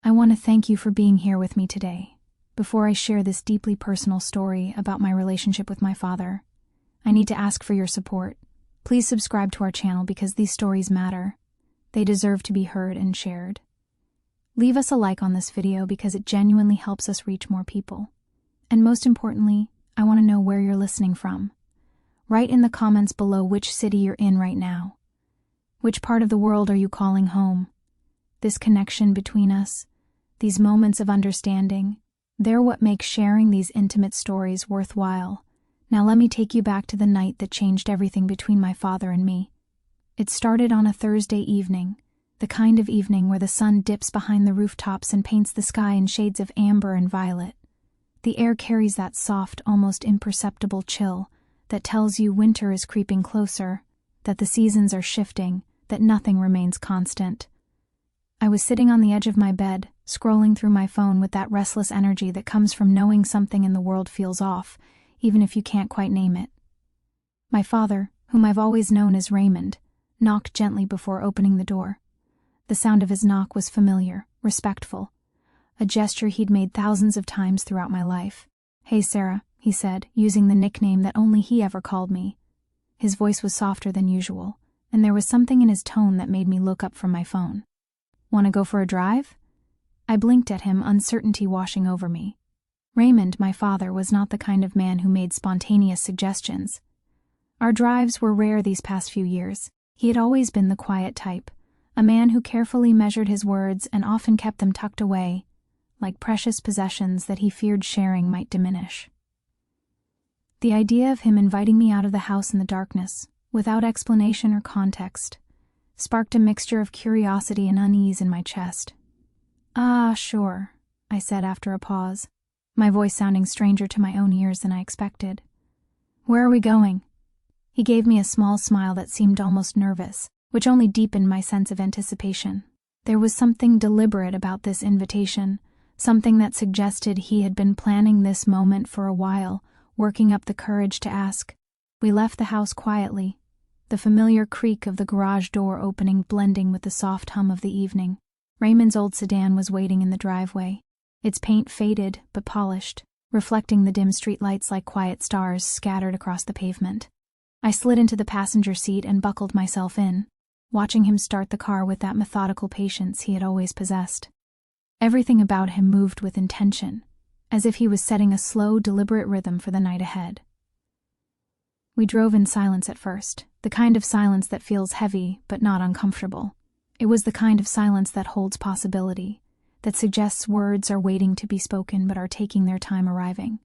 I want to thank you for being here with me today. Before I share this deeply personal story about my relationship with my father, I need to ask for your support. Please subscribe to our channel because these stories matter. They deserve to be heard and shared. Leave us a like on this video because it genuinely helps us reach more people. And most importantly, I want to know where you're listening from. Write in the comments below which city you're in right now. Which part of the world are you calling home? This connection between us, these moments of understanding, they're what make sharing these intimate stories worthwhile. Now let me take you back to the night that changed everything between my father and me. It started on a Thursday evening, the kind of evening where the sun dips behind the rooftops and paints the sky in shades of amber and violet. The air carries that soft, almost imperceptible chill that tells you winter is creeping closer, that the seasons are shifting, that nothing remains constant. I was sitting on the edge of my bed, scrolling through my phone with that restless energy that comes from knowing something in the world feels off, even if you can't quite name it. My father, whom I've always known as Raymond, knocked gently before opening the door. The sound of his knock was familiar, respectful, a gesture he'd made thousands of times throughout my life. "Hey, Sarah," he said, using the nickname that only he ever called me. His voice was softer than usual, and there was something in his tone that made me look up from my phone. "Want to go for a drive?" I blinked at him, uncertainty washing over me. Raymond, my father, was not the kind of man who made spontaneous suggestions. Our drives were rare these past few years. He had always been the quiet type, a man who carefully measured his words and often kept them tucked away, like precious possessions that he feared sharing might diminish. The idea of him inviting me out of the house in the darkness, without explanation or context, sparked a mixture of curiosity and unease in my chest. "Ah, sure," I said after a pause, my voice sounding stranger to my own ears than I expected. "Where are we going?" He gave me a small smile that seemed almost nervous, which only deepened my sense of anticipation. There was something deliberate about this invitation, something that suggested he had been planning this moment for a while, working up the courage to ask. We left the house quietly, the familiar creak of the garage door opening blending with the soft hum of the evening. Raymond's old sedan was waiting in the driveway, its paint faded but polished, reflecting the dim street lights like quiet stars scattered across the pavement. I slid into the passenger seat and buckled myself in, watching him start the car with that methodical patience he had always possessed. Everything about him moved with intention, as if he was setting a slow, deliberate rhythm for the night ahead. We drove in silence at first, the kind of silence that feels heavy but not uncomfortable. It was the kind of silence that holds possibility, that suggests words are waiting to be spoken but are taking their time arriving.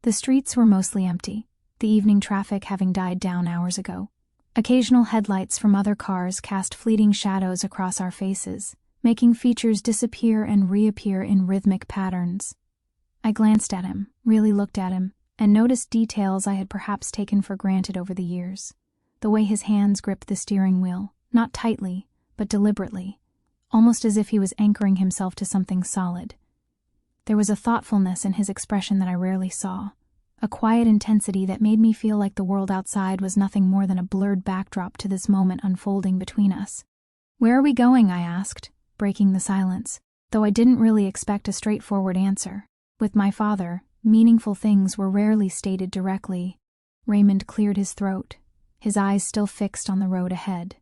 The streets were mostly empty, the evening traffic having died down hours ago. Occasional headlights from other cars cast fleeting shadows across our faces, making features disappear and reappear in rhythmic patterns. I glanced at him, really looked at him, and noticed details I had perhaps taken for granted over the years. The way his hands gripped the steering wheel, not tightly, but deliberately, almost as if he was anchoring himself to something solid. There was a thoughtfulness in his expression that I rarely saw, a quiet intensity that made me feel like the world outside was nothing more than a blurred backdrop to this moment unfolding between us. "Where are we going?" I asked, breaking the silence, though I didn't really expect a straightforward answer. With my father, meaningful things were rarely stated directly. Raymond cleared his throat, his eyes still fixed on the road ahead.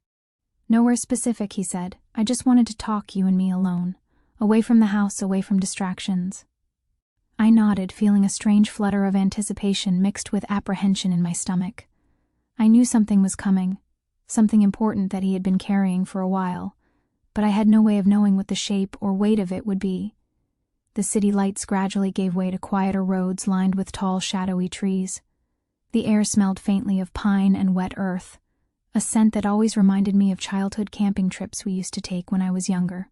"Nowhere specific," he said. "I just wanted to talk, you and me alone. Away from the house, away from distractions." I nodded, feeling a strange flutter of anticipation mixed with apprehension in my stomach. I knew something was coming, something important that he had been carrying for a while, but I had no way of knowing what the shape or weight of it would be. The city lights gradually gave way to quieter roads lined with tall, shadowy trees. The air smelled faintly of pine and wet earth, a scent that always reminded me of childhood camping trips we used to take when I was younger.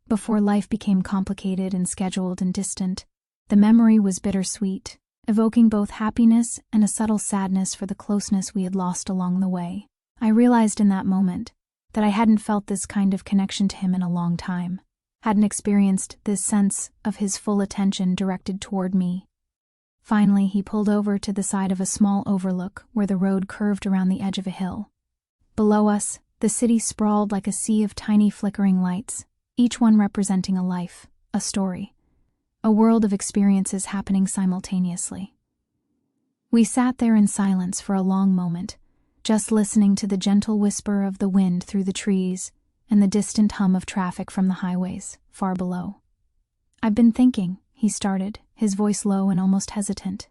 Before life became complicated and scheduled and distant, the memory was bittersweet, evoking both happiness and a subtle sadness for the closeness we had lost along the way. I realized in that moment that I hadn't felt this kind of connection to him in a long time, hadn't experienced this sense of his full attention directed toward me. Finally, he pulled over to the side of a small overlook where the road curved around the edge of a hill. Below us, the city sprawled like a sea of tiny flickering lights, each one representing a life, a story, a world of experiences happening simultaneously. We sat there in silence for a long moment, just listening to the gentle whisper of the wind through the trees and the distant hum of traffic from the highways far below. "I've been thinking," he started, his voice low and almost hesitant,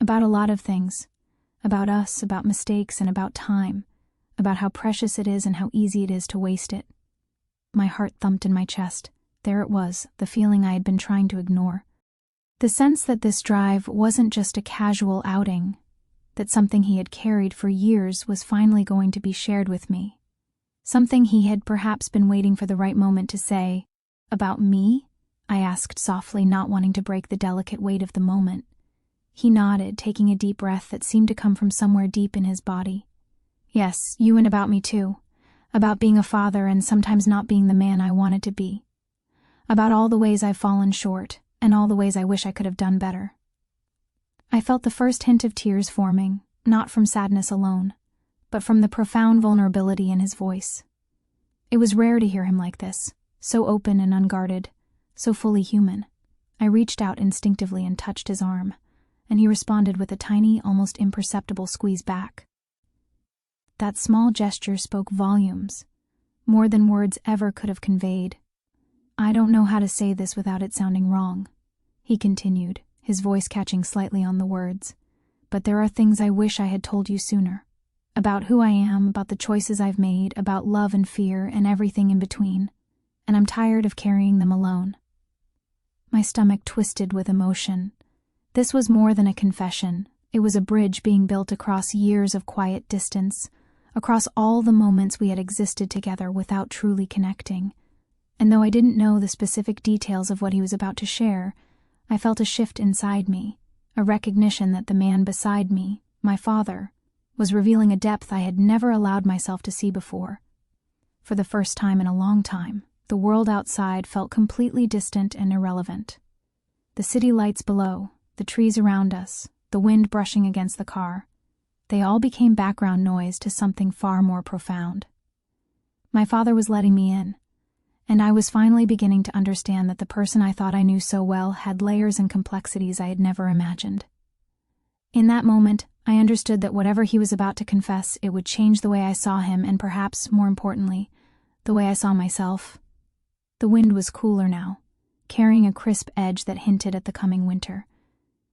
"about a lot of things. About us, about mistakes, and about time. About how precious it is and how easy it is to waste it." My heart thumped in my chest. There it was, the feeling I had been trying to ignore. The sense that this drive wasn't just a casual outing, that something he had carried for years was finally going to be shared with me. Something he had perhaps been waiting for the right moment to say. "About me?" I asked softly, not wanting to break the delicate weight of the moment. He nodded, taking a deep breath that seemed to come from somewhere deep in his body. "Yes, you, and about me too. About being a father and sometimes not being the man I wanted to be. About all the ways I've fallen short, and all the ways I wish I could have done better." I felt the first hint of tears forming, not from sadness alone, but from the profound vulnerability in his voice. It was rare to hear him like this, so open and unguarded, so fully human. I reached out instinctively and touched his arm, and he responded with a tiny, almost imperceptible squeeze back. That small gesture spoke volumes, more than words ever could have conveyed. "I don't know how to say this without it sounding wrong," he continued, his voice catching slightly on the words, "but there are things I wish I had told you sooner. About who I am, about the choices I've made, about love and fear and everything in between, and I'm tired of carrying them alone." My stomach twisted with emotion. This was more than a confession. It was a bridge being built across years of quiet distance, across all the moments we had existed together without truly connecting. And though I didn't know the specific details of what he was about to share, I felt a shift inside me, a recognition that the man beside me, my father, was revealing a depth I had never allowed myself to see before. For the first time in a long time, the world outside felt completely distant and irrelevant. The city lights below, the trees around us, the wind brushing against the car, they all became background noise to something far more profound. My father was letting me in, and I was finally beginning to understand that the person I thought I knew so well had layers and complexities I had never imagined. In that moment, I understood that whatever he was about to confess, it would change the way I saw him and perhaps, more importantly, the way I saw myself. The wind was cooler now, carrying a crisp edge that hinted at the coming winter.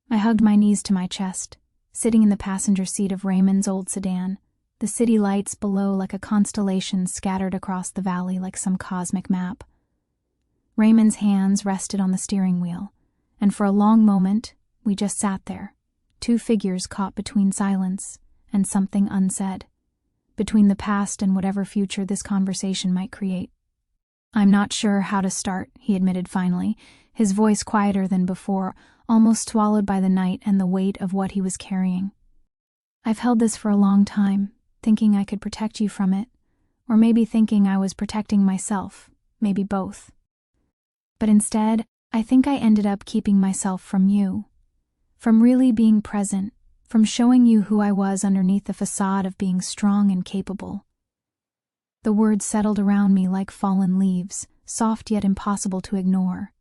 I hugged my knees to my chest, sitting in the passenger seat of Raymond's old sedan, the city lights below like a constellation scattered across the valley like some cosmic map. Raymond's hands rested on the steering wheel, and for a long moment we just sat there, two figures caught between silence and something unsaid, between the past and whatever future this conversation might create. "I'm not sure how to start," he admitted finally, his voice quieter than before, almost swallowed by the night and the weight of what he was carrying. "I've held this for a long time, thinking I could protect you from it, or maybe thinking I was protecting myself, maybe both. But instead, I think I ended up keeping myself from you, from really being present, from showing you who I was underneath the facade of being strong and capable." The words settled around me like fallen leaves, soft yet impossible to ignore.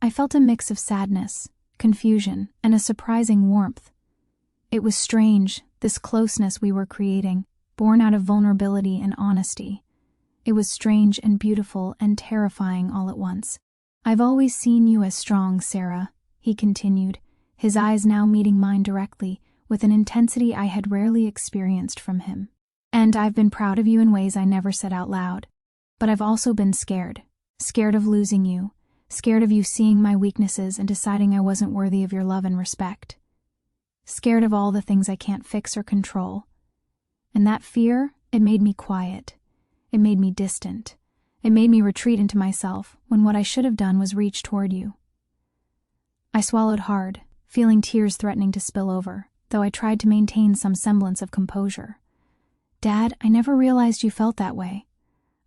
I felt a mix of sadness, confusion, and a surprising warmth. It was strange, this closeness we were creating, born out of vulnerability and honesty. It was strange and beautiful and terrifying all at once. "I've always seen you as strong, Sarah," he continued, his eyes now meeting mine directly, with an intensity I had rarely experienced from him. "And I've been proud of you in ways I never said out loud. But I've also been scared of losing you, scared of you seeing my weaknesses and deciding I wasn't worthy of your love and respect. Scared of all the things I can't fix or control. And that fear, it made me quiet. It made me distant. It made me retreat into myself when what I should have done was reach toward you." I swallowed hard, feeling tears threatening to spill over, though I tried to maintain some semblance of composure. "Dad, I never realized you felt that way.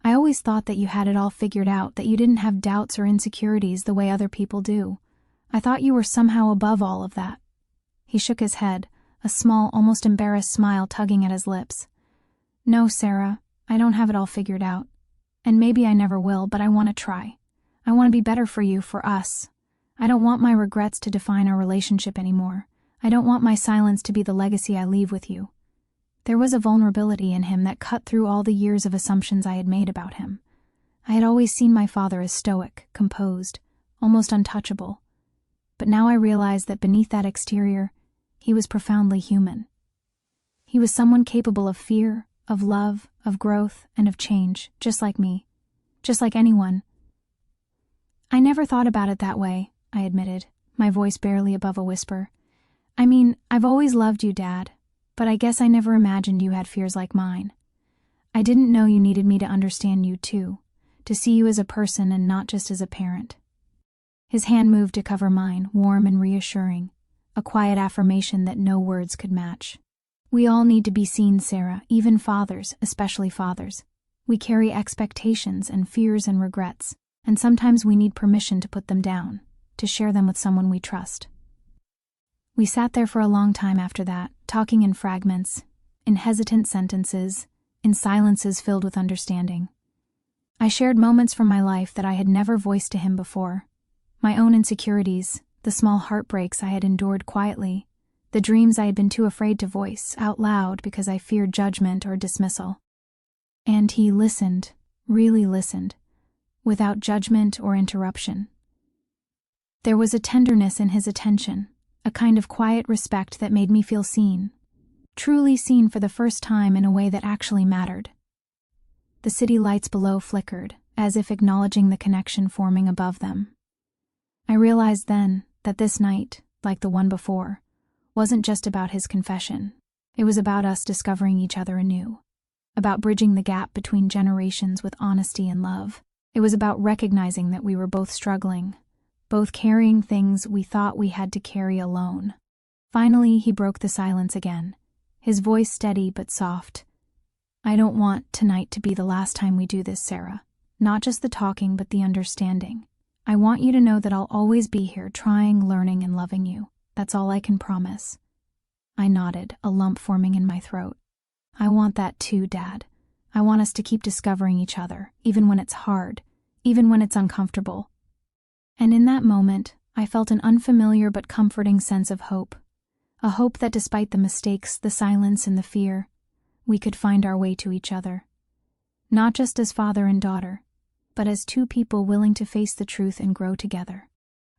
I always thought that you had it all figured out, that you didn't have doubts or insecurities the way other people do. I thought you were somehow above all of that." He shook his head, a small, almost embarrassed smile tugging at his lips. "No, Sarah, I don't have it all figured out. And maybe I never will, but I want to try. I want to be better for you, for us. I don't want my regrets to define our relationship anymore. I don't want my silence to be the legacy I leave with you." There was a vulnerability in him that cut through all the years of assumptions I had made about him. I had always seen my father as stoic, composed, almost untouchable. But now I realized that beneath that exterior, he was profoundly human. He was someone capable of fear, of love, of growth, and of change, just like me. Just like anyone. "I never thought about it that way," I admitted, my voice barely above a whisper. "I mean, I've always loved you, Dad, but I guess I never imagined you had fears like mine. I didn't know you needed me to understand you too, to see you as a person and not just as a parent." His hand moved to cover mine, warm and reassuring, a quiet affirmation that no words could match. "We all need to be seen, Sarah, even fathers, especially fathers. We carry expectations and fears and regrets, and sometimes we need permission to put them down, to share them with someone we trust." We sat there for a long time after that, talking in fragments, in hesitant sentences, in silences filled with understanding. I shared moments from my life that I had never voiced to him before. My own insecurities, the small heartbreaks I had endured quietly, the dreams I had been too afraid to voice out loud because I feared judgment or dismissal. And he listened, really listened, without judgment or interruption. There was a tenderness in his attention, a kind of quiet respect that made me feel seen, truly seen for the first time in a way that actually mattered. The city lights below flickered, as if acknowledging the connection forming above them. I realized then that this night, like the one before, wasn't just about his confession. It was about us discovering each other anew, about bridging the gap between generations with honesty and love. It was about recognizing that we were both struggling, both carrying things we thought we had to carry alone. Finally, he broke the silence again, his voice steady but soft. "I don't want tonight to be the last time we do this, Sarah. Not just the talking, but the understanding. I want you to know that I'll always be here, trying, learning, and loving you. That's all I can promise." I nodded, a lump forming in my throat. "I want that too, Dad. I want us to keep discovering each other, even when it's hard, even when it's uncomfortable." And in that moment, I felt an unfamiliar but comforting sense of hope. A hope that despite the mistakes, the silence, and the fear, we could find our way to each other. Not just as father and daughter, but as two people willing to face the truth and grow together.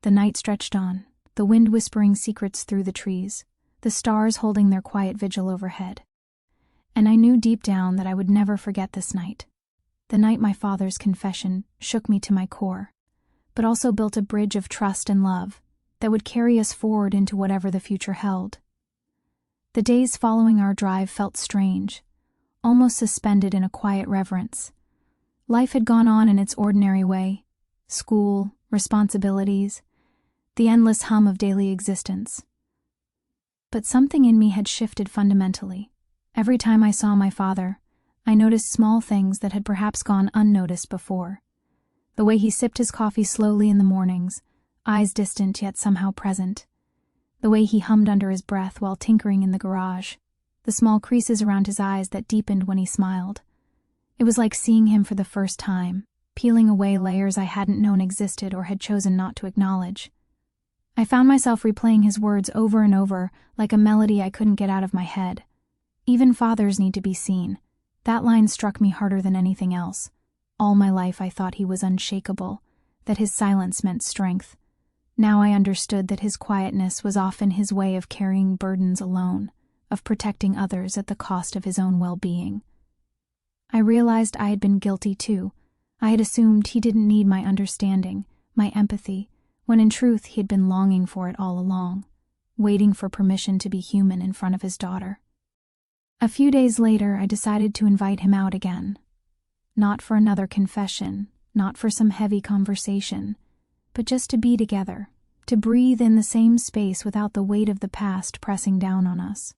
The night stretched on, the wind whispering secrets through the trees, the stars holding their quiet vigil overhead. And I knew deep down that I would never forget this night. The night my father's confession shook me to my core, but also built a bridge of trust and love that would carry us forward into whatever the future held. The days following our drive felt strange, almost suspended in a quiet reverence. Life had gone on in its ordinary way: school, responsibilities, the endless hum of daily existence. But something in me had shifted fundamentally. Every time I saw my father, I noticed small things that had perhaps gone unnoticed before. The way he sipped his coffee slowly in the mornings, eyes distant yet somehow present. The way he hummed under his breath while tinkering in the garage. The small creases around his eyes that deepened when he smiled. It was like seeing him for the first time, peeling away layers I hadn't known existed or had chosen not to acknowledge. I found myself replaying his words over and over, like a melody I couldn't get out of my head. "Even fathers need to be seen." That line struck me harder than anything else. All my life I thought he was unshakable, that his silence meant strength. Now I understood that his quietness was often his way of carrying burdens alone, of protecting others at the cost of his own well-being. I realized I had been guilty too. I had assumed he didn't need my understanding, my empathy, when in truth he had been longing for it all along, waiting for permission to be human in front of his daughter. A few days later, I decided to invite him out again. Not for another confession, not for some heavy conversation, but just to be together, to breathe in the same space without the weight of the past pressing down on us.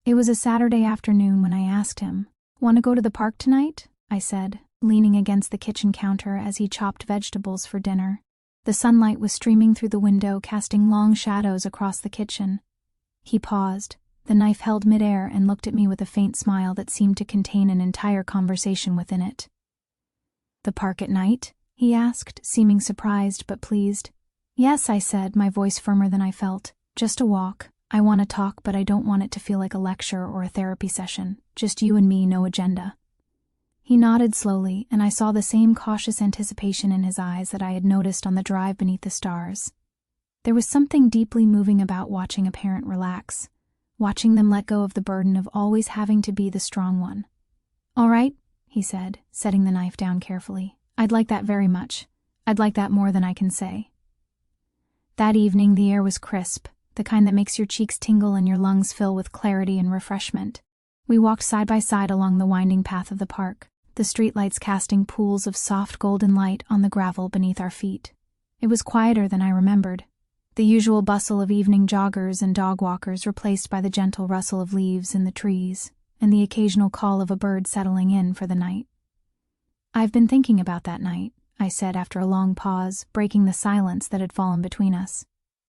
It was a Saturday afternoon when I asked him, "Want to go to the park tonight?" I said, leaning against the kitchen counter as he chopped vegetables for dinner. The sunlight was streaming through the window, casting long shadows across the kitchen. He paused, the knife held midair, and looked at me with a faint smile that seemed to contain an entire conversation within it. "The park at night?" he asked, seeming surprised but pleased. Yes, I said, my voice firmer than I felt. Just a walk. I want to talk, but I don't want it to feel like a lecture or a therapy session. Just you and me, no agenda. He nodded slowly, and I saw the same cautious anticipation in his eyes that I had noticed on the drive beneath the stars. There was something deeply moving about watching a parent relax, watching them let go of the burden of always having to be the strong one. All right, he said, setting the knife down carefully. I'd like that very much. I'd like that more than I can say. That evening the air was crisp, the kind that makes your cheeks tingle and your lungs fill with clarity and refreshment. We walked side by side along the winding path of the park, the streetlights casting pools of soft golden light on the gravel beneath our feet. It was quieter than I remembered, the usual bustle of evening joggers and dog walkers replaced by the gentle rustle of leaves in the trees and the occasional call of a bird settling in for the night. I've been thinking about that night, I said after a long pause, breaking the silence that had fallen between us.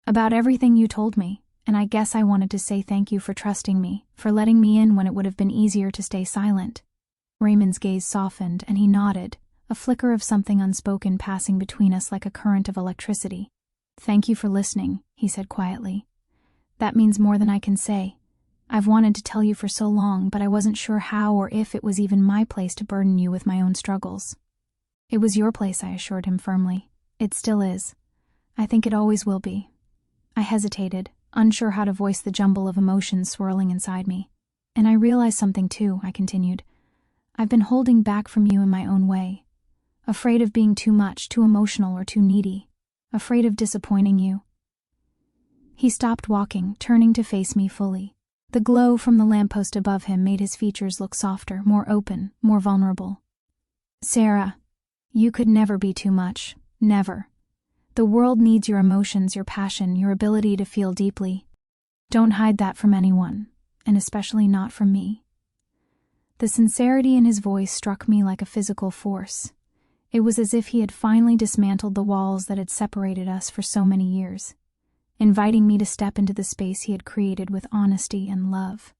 About everything you told me, and I guess I wanted to say thank you for trusting me, for letting me in when it would have been easier to stay silent. Raymond's gaze softened, and he nodded, a flicker of something unspoken passing between us like a current of electricity. Thank you for listening, he said quietly. That means more than I can say. I've wanted to tell you for so long, but I wasn't sure how or if it was even my place to burden you with my own struggles. It was your place, I assured him firmly. It still is. I think it always will be. I hesitated, unsure how to voice the jumble of emotions swirling inside me. And I realized something too, I continued. I've been holding back from you in my own way. Afraid of being too much, too emotional, or too needy. Afraid of disappointing you. He stopped walking, turning to face me fully. The glow from the lamppost above him made his features look softer, more open, more vulnerable. Sarah, you could never be too much. Never. The world needs your emotions, your passion, your ability to feel deeply. Don't hide that from anyone, and especially not from me. The sincerity in his voice struck me like a physical force. It was as if he had finally dismantled the walls that had separated us for so many years, inviting me to step into the space he had created with honesty and love.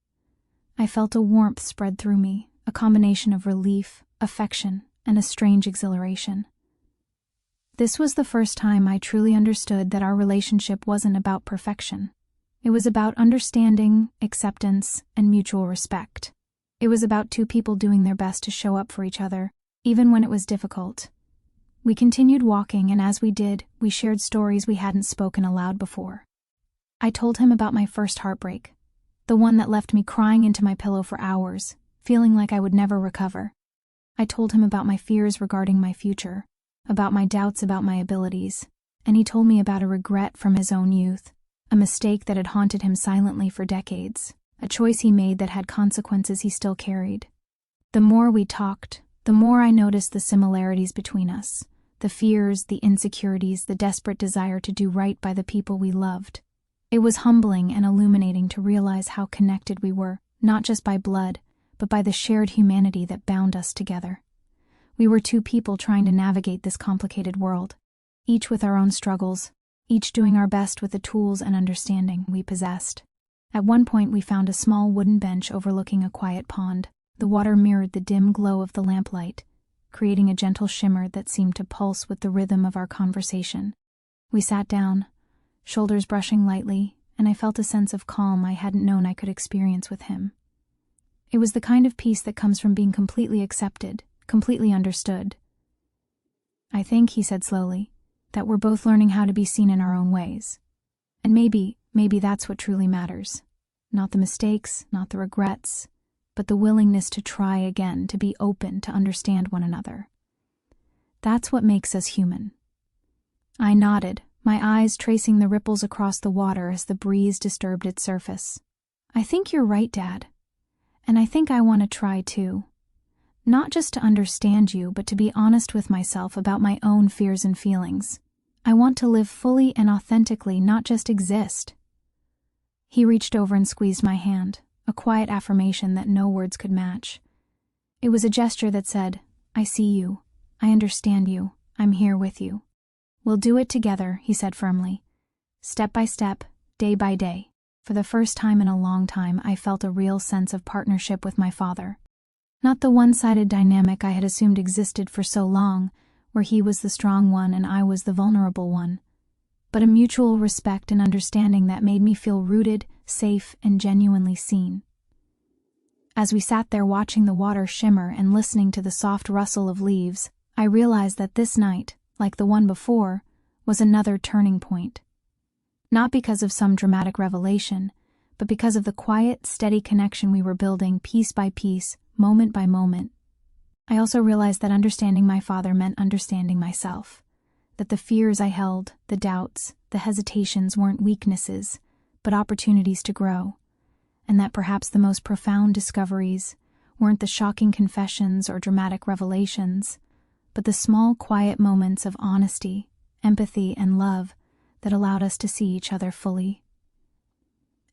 I felt a warmth spread through me, a combination of relief, affection, and a strange exhilaration. This was the first time I truly understood that our relationship wasn't about perfection. It was about understanding, acceptance, and mutual respect. It was about two people doing their best to show up for each other, even when it was difficult. We continued walking, and as we did, we shared stories we hadn't spoken aloud before. I told him about my first heartbreak, the one that left me crying into my pillow for hours, feeling like I would never recover. I told him about my fears regarding my future, about my doubts about my abilities, and he told me about a regret from his own youth, a mistake that had haunted him silently for decades, a choice he made that had consequences he still carried. The more we talked, the more I noticed the similarities between us, the fears, the insecurities, the desperate desire to do right by the people we loved. It was humbling and illuminating to realize how connected we were, not just by blood, but by the shared humanity that bound us together. We were two people trying to navigate this complicated world, each with our own struggles, each doing our best with the tools and understanding we possessed. At one point we found a small wooden bench overlooking a quiet pond. The water mirrored the dim glow of the lamplight, creating a gentle shimmer that seemed to pulse with the rhythm of our conversation. We sat down, shoulders brushing lightly, and I felt a sense of calm I hadn't known I could experience with him. It was the kind of peace that comes from being completely accepted, completely understood. I think, he said slowly, that we're both learning how to be seen in our own ways. And maybe that's what truly matters. Not the mistakes, not the regrets, but the willingness to try again, to be open, to understand one another. That's what makes us human. I nodded, my eyes tracing the ripples across the water as the breeze disturbed its surface. I think you're right, Dad. And I think I want to try too. Not just to understand you, but to be honest with myself about my own fears and feelings. I want to live fully and authentically, not just exist. He reached over and squeezed my hand, a quiet affirmation that no words could match. It was a gesture that said, I see you, I understand you, I'm here with you. We'll do it together, he said firmly. Step by step, day by day. For the first time in a long time, I felt a real sense of partnership with my father. Not the one-sided dynamic I had assumed existed for so long, where he was the strong one and I was the vulnerable one, but a mutual respect and understanding that made me feel rooted, safe, and genuinely seen. As we sat there watching the water shimmer and listening to the soft rustle of leaves, I realized that this night, like the one before, was another turning point. Not because of some dramatic revelation, but because of the quiet, steady connection we were building piece by piece, moment by moment. I also realized that understanding my father meant understanding myself, that the fears I held, the doubts, the hesitations weren't weaknesses, but opportunities to grow, and that perhaps the most profound discoveries weren't the shocking confessions or dramatic revelations, but the small, quiet moments of honesty, empathy, and love that allowed us to see each other fully.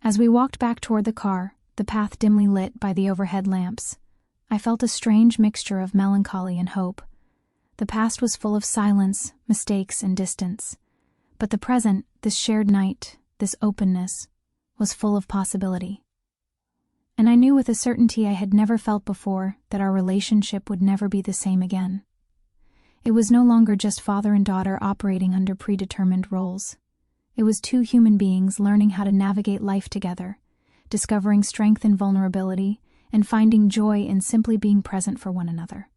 As we walked back toward the car, the path dimly lit by the overhead lamps, I felt a strange mixture of melancholy and hope. The past was full of silence, mistakes, and distance, but the present, this shared night, this openness, was full of possibility. And I knew with a certainty I had never felt before that our relationship would never be the same again. It was no longer just father and daughter operating under predetermined roles. It was two human beings learning how to navigate life together, discovering strength in vulnerability, and finding joy in simply being present for one another.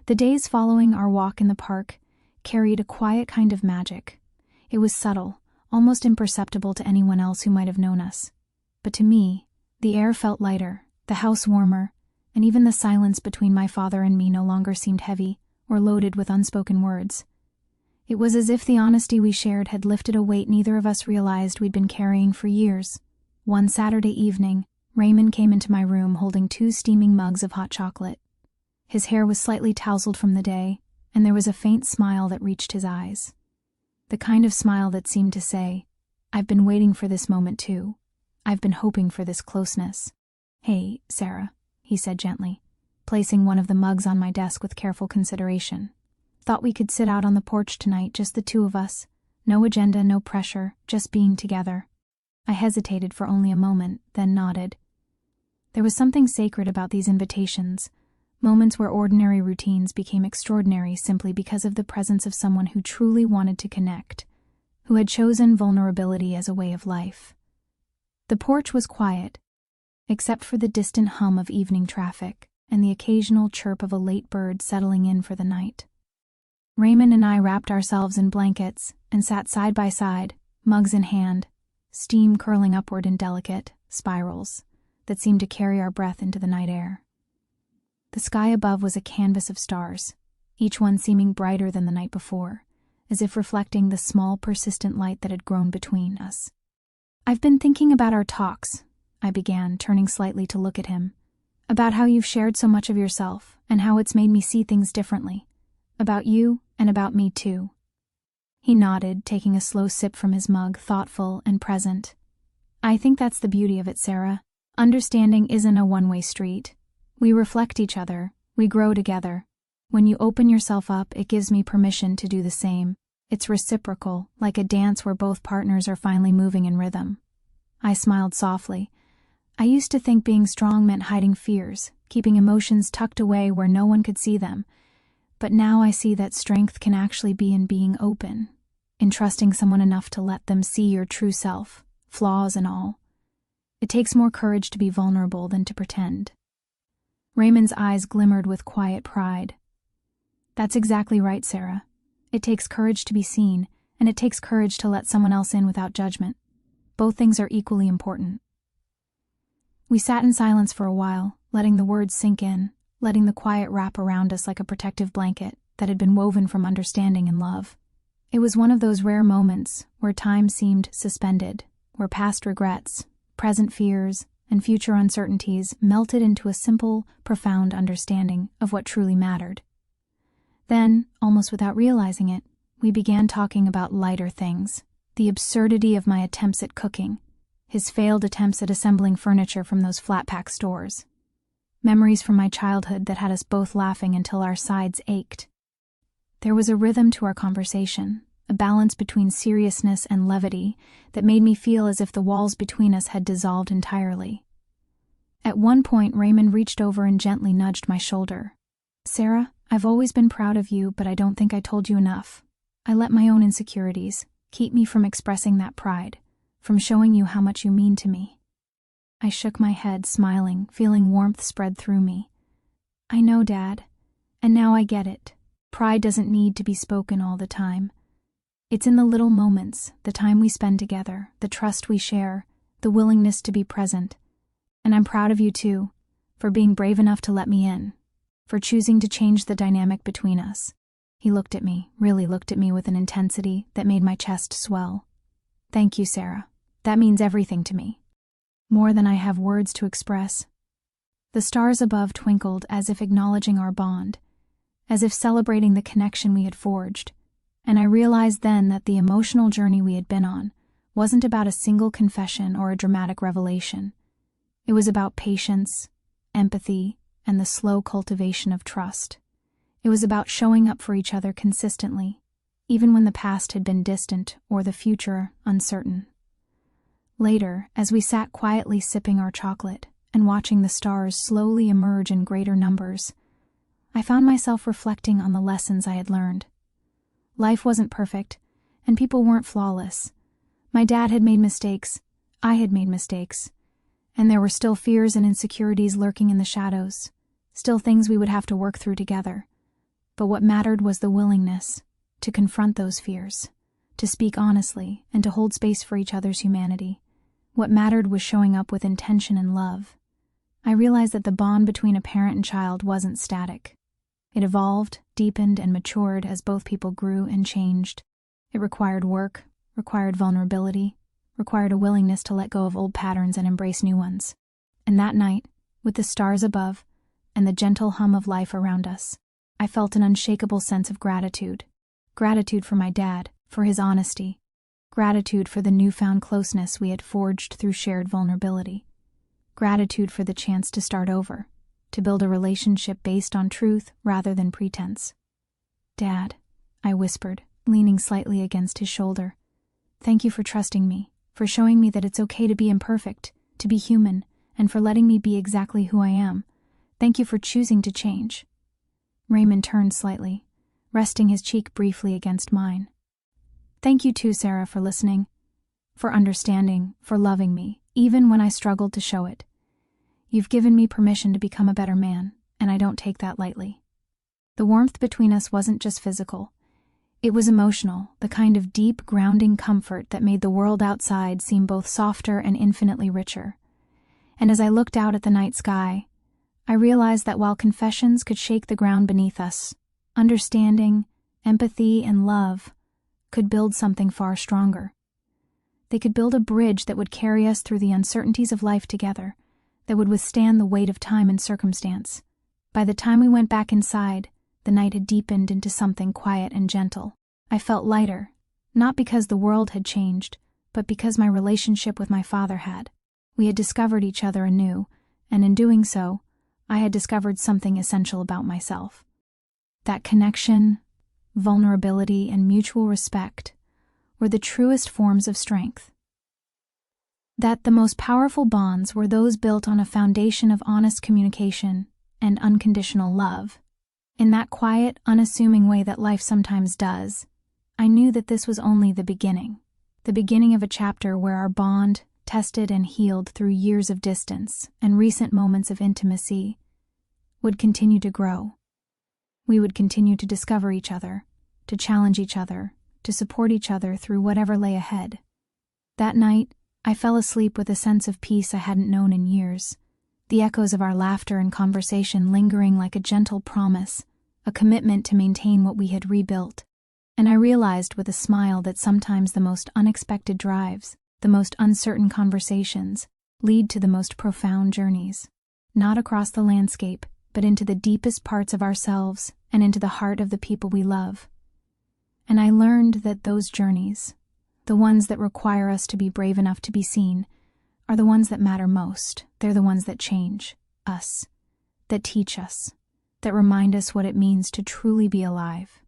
The days following our walk in the park carried a quiet kind of magic. It was subtle, almost imperceptible to anyone else who might have known us. But to me, the air felt lighter, the house warmer, and even the silence between my father and me no longer seemed heavy or loaded with unspoken words. It was as if the honesty we shared had lifted a weight neither of us realized we'd been carrying for years. One Saturday evening, Raymond came into my room holding 2 steaming mugs of hot chocolate. His hair was slightly tousled from the day, and there was a faint smile that reached his eyes. The kind of smile that seemed to say, "I've been waiting for this moment too. I've been hoping for this closeness." "Hey, Sarah," he said gently, placing one of the mugs on my desk with careful consideration. "Thought we could sit out on the porch tonight, just the two of us. No agenda, no pressure, just being together." I hesitated for only a moment, then nodded. There was something sacred about these invitations, moments where ordinary routines became extraordinary simply because of the presence of someone who truly wanted to connect, who had chosen vulnerability as a way of life. The porch was quiet, except for the distant hum of evening traffic and the occasional chirp of a late bird settling in for the night. Raymond and I wrapped ourselves in blankets and sat side by side, mugs in hand, steam curling upward in delicate spirals that seemed to carry our breath into the night air. The sky above was a canvas of stars, each one seeming brighter than the night before, as if reflecting the small, persistent light that had grown between us. "I've been thinking about our talks," I began, turning slightly to look at him, "about how you've shared so much of yourself and how it's made me see things differently. About you and about me too." He nodded, taking a slow sip from his mug, thoughtful and present. "I think that's the beauty of it, Sarah. Understanding isn't a one-way street. We reflect each other, we grow together. When you open yourself up, it gives me permission to do the same. It's reciprocal, like a dance where both partners are finally moving in rhythm." I smiled softly. I used to think being strong meant hiding fears, keeping emotions tucked away where no one could see them. But now I see that strength can actually be in being open, in trusting someone enough to let them see your true self, flaws and all. It takes more courage to be vulnerable than to pretend. Raymond's eyes glimmered with quiet pride. "That's exactly right, Sarah. It takes courage to be seen, and it takes courage to let someone else in without judgment. Both things are equally important." We sat in silence for a while, letting the words sink in, letting the quiet wrap around us like a protective blanket that had been woven from understanding and love. It was one of those rare moments where time seemed suspended, where past regrets, present fears, and future uncertainties melted into a simple, profound understanding of what truly mattered. Then, almost without realizing it, we began talking about lighter things, the absurdity of my attempts at cooking, his failed attempts at assembling furniture from those flat-pack stores, memories from my childhood that had us both laughing until our sides ached. There was a rhythm to our conversation, a balance between seriousness and levity that made me feel as if the walls between us had dissolved entirely. At one point, Raymond reached over and gently nudged my shoulder. "Sarah, I've always been proud of you, but I don't think I told you enough. I let my own insecurities keep me from expressing that pride, from showing you how much you mean to me." I shook my head, smiling, feeling warmth spread through me. "I know, Dad, and now I get it. Pride doesn't need to be spoken all the time. It's in the little moments, the time we spend together, the trust we share, the willingness to be present. And I'm proud of you too, for being brave enough to let me in, for choosing to change the dynamic between us." He looked at me, really looked at me with an intensity that made my chest swell. "Thank you, Sarah. That means everything to me. More than I have words to express." The stars above twinkled as if acknowledging our bond, as if celebrating the connection we had forged, and I realized then that the emotional journey we had been on wasn't about a single confession or a dramatic revelation. It was about patience, empathy, and the slow cultivation of trust. It was about showing up for each other consistently, even when the past had been distant or the future uncertain. Later, as we sat quietly sipping our chocolate and watching the stars slowly emerge in greater numbers, I found myself reflecting on the lessons I had learned. Life wasn't perfect, and people weren't flawless. My dad had made mistakes, I had made mistakes, and there were still fears and insecurities lurking in the shadows, still things we would have to work through together. But what mattered was the willingness to confront those fears, to speak honestly, and to hold space for each other's humanity. What mattered was showing up with intention and love. I realized that the bond between a parent and child wasn't static. It evolved, deepened, and matured as both people grew and changed. It required work, required vulnerability, required a willingness to let go of old patterns and embrace new ones. And that night, with the stars above and the gentle hum of life around us, I felt an unshakable sense of gratitude. Gratitude for my dad, for his honesty. Gratitude for the newfound closeness we had forged through shared vulnerability. Gratitude for the chance to start over, to build a relationship based on truth rather than pretense. "Dad," I whispered, leaning slightly against his shoulder, "thank you for trusting me, for showing me that it's okay to be imperfect, to be human, and for letting me be exactly who I am. Thank you for choosing to change." Raymond turned slightly, resting his cheek briefly against mine. "Thank you too, Sarah, for listening, for understanding, for loving me, even when I struggled to show it. You've given me permission to become a better man, and I don't take that lightly." The warmth between us wasn't just physical. It was emotional, the kind of deep, grounding comfort that made the world outside seem both softer and infinitely richer. And as I looked out at the night sky, I realized that while confessions could shake the ground beneath us, understanding, empathy, and love could build something far stronger. They could build a bridge that would carry us through the uncertainties of life together, that would withstand the weight of time and circumstance. By the time we went back inside, the night had deepened into something quiet and gentle. I felt lighter, not because the world had changed, but because my relationship with my father had. We had discovered each other anew, and in doing so, I had discovered something essential about myself. That connection, vulnerability, and mutual respect were the truest forms of strength. That the most powerful bonds were those built on a foundation of honest communication and unconditional love. In that quiet, unassuming way that life sometimes does, I knew that this was only the beginning of a chapter where our bond, tested and healed through years of distance and recent moments of intimacy, would continue to grow. We would continue to discover each other, to challenge each other, to support each other through whatever lay ahead. That night, I fell asleep with a sense of peace I hadn't known in years, the echoes of our laughter and conversation lingering like a gentle promise, a commitment to maintain what we had rebuilt. And I realized with a smile that sometimes the most unexpected drives, the most uncertain conversations, lead to the most profound journeys, not across the landscape, but into the deepest parts of ourselves and into the heart of the people we love. And I learned that those journeys, the ones that require us to be brave enough to be seen, are the ones that matter most. They're the ones that change us, that teach us, that remind us what it means to truly be alive.